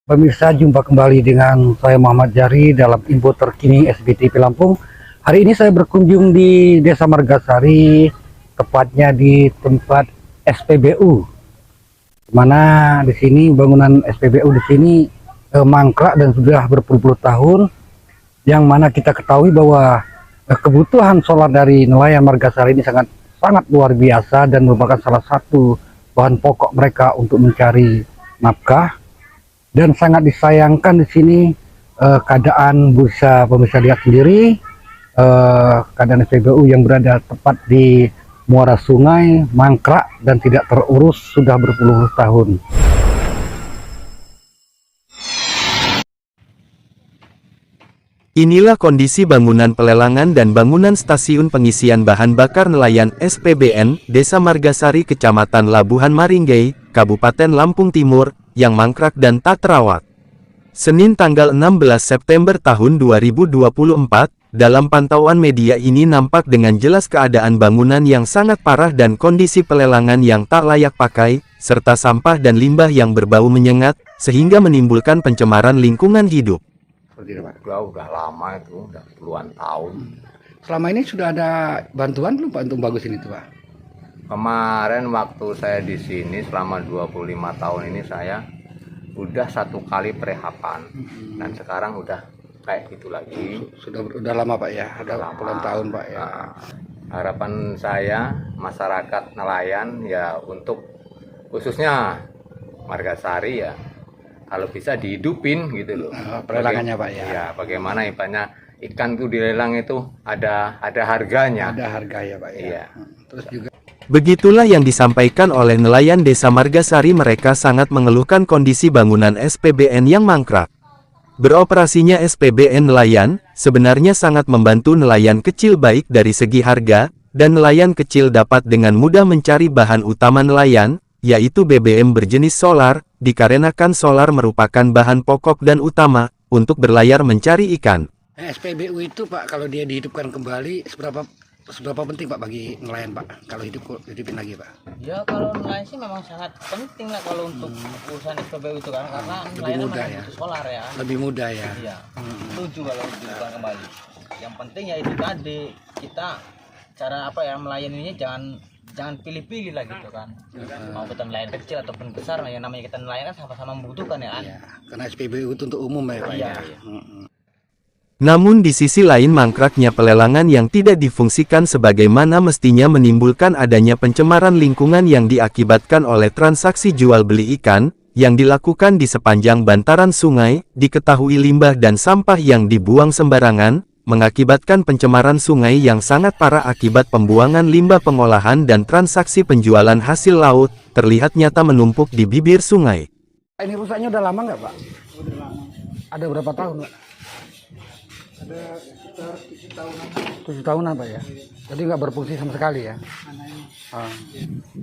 Pemirsa, jumpa kembali dengan saya Muhammad Jari dalam info terkini SBTV Lampung. Hari ini saya berkunjung di Desa Margasari, tepatnya di tempat SPBU. Mana di sini bangunan SPBU di sini mangkrak dan sudah berpuluh-puluh tahun. Yang mana kita ketahui bahwa kebutuhan solar dari nelayan Margasari ini sangat luar biasa dan merupakan salah satu bahan pokok mereka untuk mencari nafkah. Dan sangat disayangkan di sini keadaan bursa, pemirsa lihat sendiri, keadaan SPBU yang berada tepat di muara sungai mangkrak dan tidak terurus sudah berpuluh tahun. Inilah kondisi bangunan pelelangan dan bangunan stasiun pengisian bahan bakar nelayan SPBN, Desa Margasari, Kecamatan Labuhan Maringgai, Kabupaten Lampung Timur, yang mangkrak dan tak terawat. Senin tanggal 16 September tahun 2024, dalam pantauan media ini nampak dengan jelas keadaan bangunan yang sangat parah dan kondisi pelelangan yang tak layak pakai, serta sampah dan limbah yang berbau menyengat, sehingga menimbulkan pencemaran lingkungan hidup. Seperti itu, Pak. Udah lama itu, udah puluhan tahun. Selama ini sudah ada bantuan belum Pak untuk bagus ini tuh, Pak? Kemarin waktu saya di sini selama 25 tahun ini saya udah satu kali prehapan. Dan sekarang udah kayak gitu lagi. Sudah lama Pak ya, ada puluhan tahun Pak ya. Harapan saya masyarakat nelayan ya untuk khususnya Margasari ya, kalau bisa dihidupin gitu loh. Pelelangannya Pak ya. Ya, bagaimana ibaratnya ikan tuh dilelang itu ada harganya. Ada harga ya Pak ya. Iya. Terus juga Begitulah yang disampaikan oleh nelayan Desa Margasari. Mereka sangat mengeluhkan kondisi bangunan SPBN yang mangkrak. Beroperasinya SPBN nelayan, sebenarnya sangat membantu nelayan kecil baik dari segi harga, dan nelayan kecil dapat dengan mudah mencari bahan utama nelayan, yaitu BBM berjenis solar, dikarenakan solar merupakan bahan pokok dan utama, untuk berlayar mencari ikan. SPBU itu Pak, kalau dia dihidupkan kembali, seberapa penting Pak bagi nelayan Pak, kalau hidupin lagi Pak? Ya kalau nelayan sih memang sangat penting lah kalau untuk urusan SPBU itu kan, karena nelayan mudah memang ya. butuh solar ya. Lebih mudah ya. Iya, setuju kalau dihidupkan kembali. Yang penting ya itu tadi, kita cara apa ya melayaninya jangan pilih-pilih lah gitu kan. Mau kita nelayan kecil ataupun besar, yang namanya kita nelayan kan sama-sama membutuhkan ya kan. Iya, karena SPBU itu untuk umum ya Pak Iya. ya. Namun di sisi lain mangkraknya pelelangan yang tidak difungsikan sebagaimana mestinya menimbulkan adanya pencemaran lingkungan yang diakibatkan oleh transaksi jual beli ikan, yang dilakukan di sepanjang bantaran sungai. Diketahui limbah dan sampah yang dibuang sembarangan, mengakibatkan pencemaran sungai yang sangat parah akibat pembuangan limbah pengolahan dan transaksi penjualan hasil laut, terlihat nyata menumpuk di bibir sungai. Ini rusaknya udah lama nggak Pak? Udah lama. Ada berapa tahun Pak? Ada sekitar 7 tahunan. 7 tahunan Pak ya? Jadi nggak berfungsi sama sekali ya?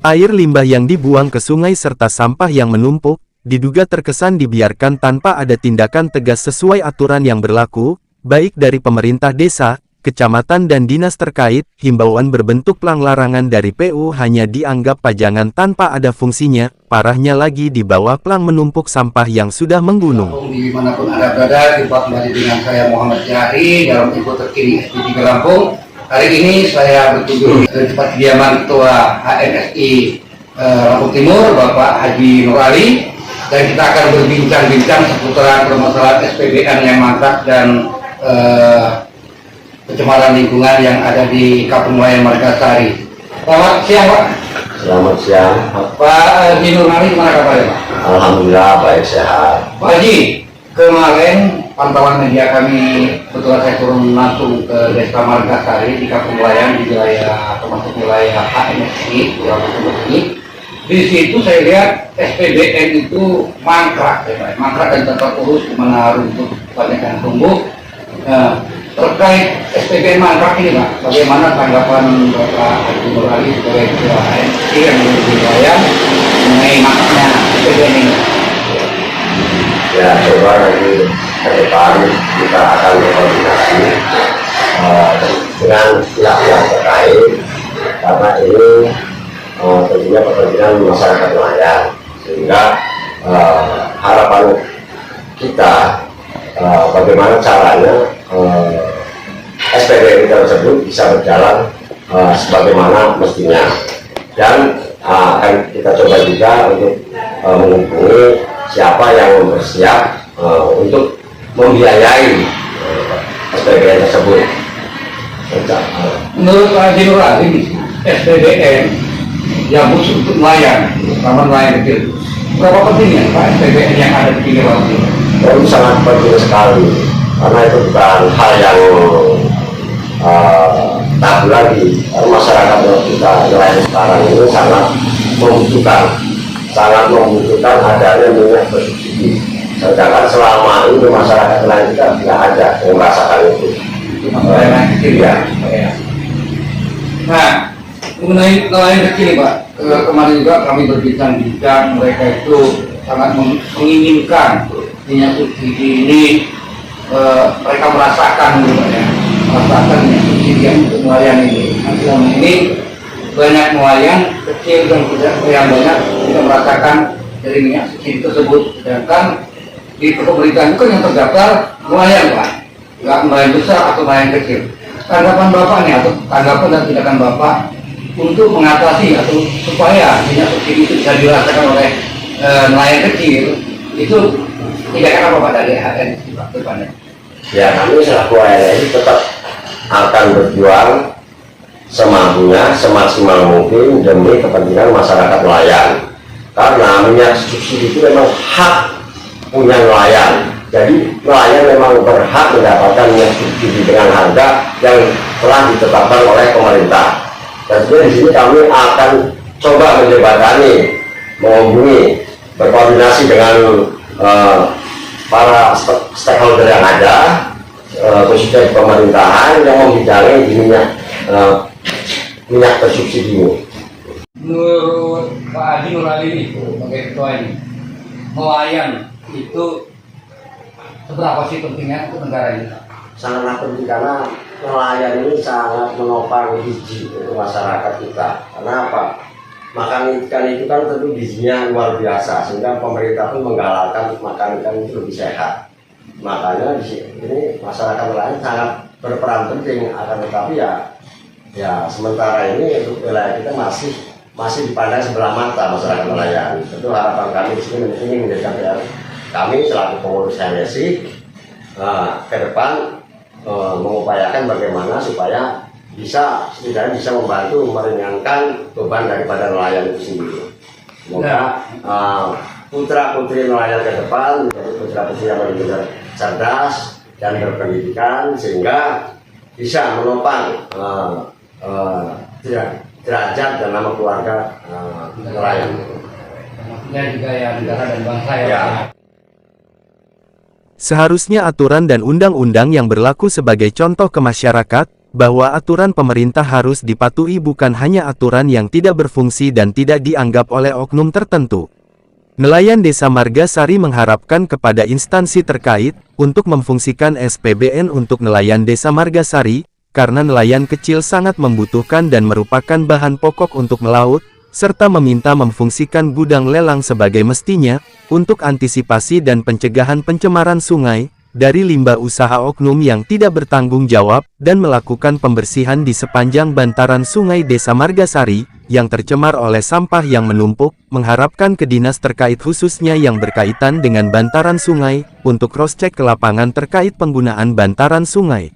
Air limbah yang dibuang ke sungai serta sampah yang menumpuk, diduga terkesan dibiarkan tanpa ada tindakan tegas sesuai aturan yang berlaku, baik dari pemerintah desa, kecamatan dan dinas terkait. Himbauan berbentuk plang larangan dari PU hanya dianggap pajangan tanpa ada fungsinya. Parahnya lagi di bawah plang menumpuk sampah yang sudah menggunung. Dimanapun Anda berada, jumpa kembali dengan saya Muhammad Jari dalam info terkini SBTV Lampung. Hari ini saya berkunjung ke tempat kediaman Ketua HMSI Lampung Timur, Bapak Haji Nur Ali, dan kita akan berbincang-bincang seputar permasalahan SPBN yang mangkrak dan pencemaran lingkungan yang ada di Kampung Nelayan Margasari. Selamat siang Pak. Selamat siang. Pak Haji Nur Ali, gimana kabarnya Pak? Alhamdulillah baik sehat. Pak Haji, kemarin pantauan media kami, kebetulan saya turun langsung ke Desa Margasari di Kampung Nelayan di wilayah termasuk wilayah HMSI Pulau Lampung ini. Di situ saya lihat SPBN itu mangkrak, ya Pak. Mangkrak dan tak terurus, mana rumput banyak yang tumbuh. Terkait SPBN mangkrak ini Pak, bagaimana tanggapan Bapak Haji Nur Ali sebagai Ketua HMSI yang memiliki wilayah mengenai mangkraknya SPBN ini? Ya coba nanti ke depan kita akan berkoordinasi dengan pihak-pihak terkait, karena ini tentunya kepentingan masyarakat nelayan, sehingga harapan kita bagaimana caranya SPBN tersebut bisa berjalan sebagaimana mestinya, dan akan kita coba juga untuk menghubungi siapa yang bersiap untuk membiayai SPBN tersebut. Menurut Pak Haji Nurul ini SPBN yang khusus untuk nelayan, terutama nelayan kecil, berapa pentingnya Pak SPBN yang ada di pinggir laut ini? Itu sangat penting sekali, karena itu bukan hal yang tabu lagi. Karena masyarakat kita nelayan sekarang ini sangat membutuhkan adanya minyak bersubsidi. Sedangkan selama ini masyarakat nelayan kita tidak ada yang merasakan itu. Nelayan kecil ya. Nah, mengenai nelayan kecil Pak, kemarin juga kami berbincang-bincang, mereka itu sangat menginginkan minyak subsidi ini. Mereka merasakan gitu ya, merasakan minyak subsidi yang untuk nelayan ini. Nah, selama ini banyak nelayan kecil dan yang banyak tidak merasakan dari minyak subsidi tersebut. Sedangkan di pemerintahan itu kan yang terdaftar nelayan Pak, nggak nelayan besar atau nelayan kecil. Tanggapan Bapak nih, atau tanggapan dan tindakan Bapak untuk mengatasi atau supaya minyak subsidi itu bisa dirasakan oleh nelayan kecil, itu tindakan apa Pak dari HN depannya? Ya, kami selaku ANSI tetap akan berjuang semampunya, semaksimal mungkin demi kepentingan masyarakat nelayan. Karena minyak subsidi itu memang hak punya nelayan. Jadi nelayan memang berhak mendapatkan minyak subsidi dengan harga yang telah ditetapkan oleh pemerintah. Dan sebenarnya di sini kami akan coba menjembatani, menghubungi, berkoordinasi dengan para stakeholder yang ada, khususnya di pemerintahan yang membidangi minyak bersubsidi ini. Menurut Pak Haji Nurul ini sebagai ketua ini, nelayan itu seberapa sih pentingnya untuk negara ini? Sangat penting, karena nelayan ini sangat menopang gizi untuk masyarakat kita. Kenapa? Makan ikan itu kan tentu gizinya luar biasa, sehingga pemerintah pun menggalakkan makan ikan itu lebih sehat. Makanya di sini masyarakat nelayan sangat berperan penting. Akan tetapi ya sementara ini untuk wilayah kita masih dipandang sebelah mata masyarakat nelayan. Tentu harapan kami di sini ini menjadi PR kami selaku pengurus HMSI ke depan mengupayakan bagaimana supaya setidaknya bisa membantu meringankan beban daripada nelayan itu sendiri. Semoga putra putri nelayan ke depan menjadi putra putri yang benar-benar cerdas dan berpendidikan, sehingga bisa menopang derajat dan nama keluarga nelayan. Maksudnya juga ya negara dan bangsa ya. Seharusnya aturan dan undang-undang yang berlaku sebagai contoh ke masyarakat, bahwa aturan pemerintah harus dipatuhi, bukan hanya aturan yang tidak berfungsi dan tidak dianggap oleh oknum tertentu. Nelayan Desa Margasari mengharapkan kepada instansi terkait untuk memfungsikan SPBN untuk nelayan Desa Margasari, karena nelayan kecil sangat membutuhkan dan merupakan bahan pokok untuk melaut, serta meminta memfungsikan gudang lelang sebagai mestinya, untuk antisipasi dan pencegahan pencemaran sungai, dari limbah usaha oknum yang tidak bertanggung jawab, dan melakukan pembersihan di sepanjang bantaran sungai Desa Margasari, yang tercemar oleh sampah yang menumpuk, mengharapkan ke dinas terkait khususnya yang berkaitan dengan bantaran sungai, untuk cross-check ke lapangan terkait penggunaan bantaran sungai.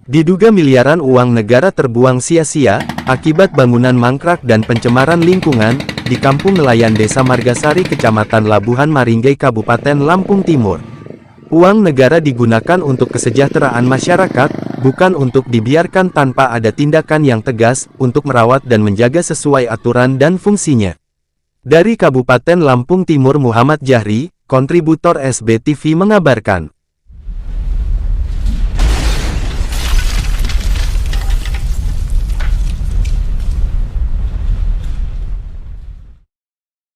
Diduga miliaran uang negara terbuang sia-sia, akibat bangunan mangkrak dan pencemaran lingkungan, di kampung nelayan Desa Margasari Kecamatan Labuhan Maringgai Kabupaten Lampung Timur. Uang negara digunakan untuk kesejahteraan masyarakat, bukan untuk dibiarkan tanpa ada tindakan yang tegas, untuk merawat dan menjaga sesuai aturan dan fungsinya. Dari Kabupaten Lampung Timur, Muhammad Jahri, kontributor SBTV mengabarkan.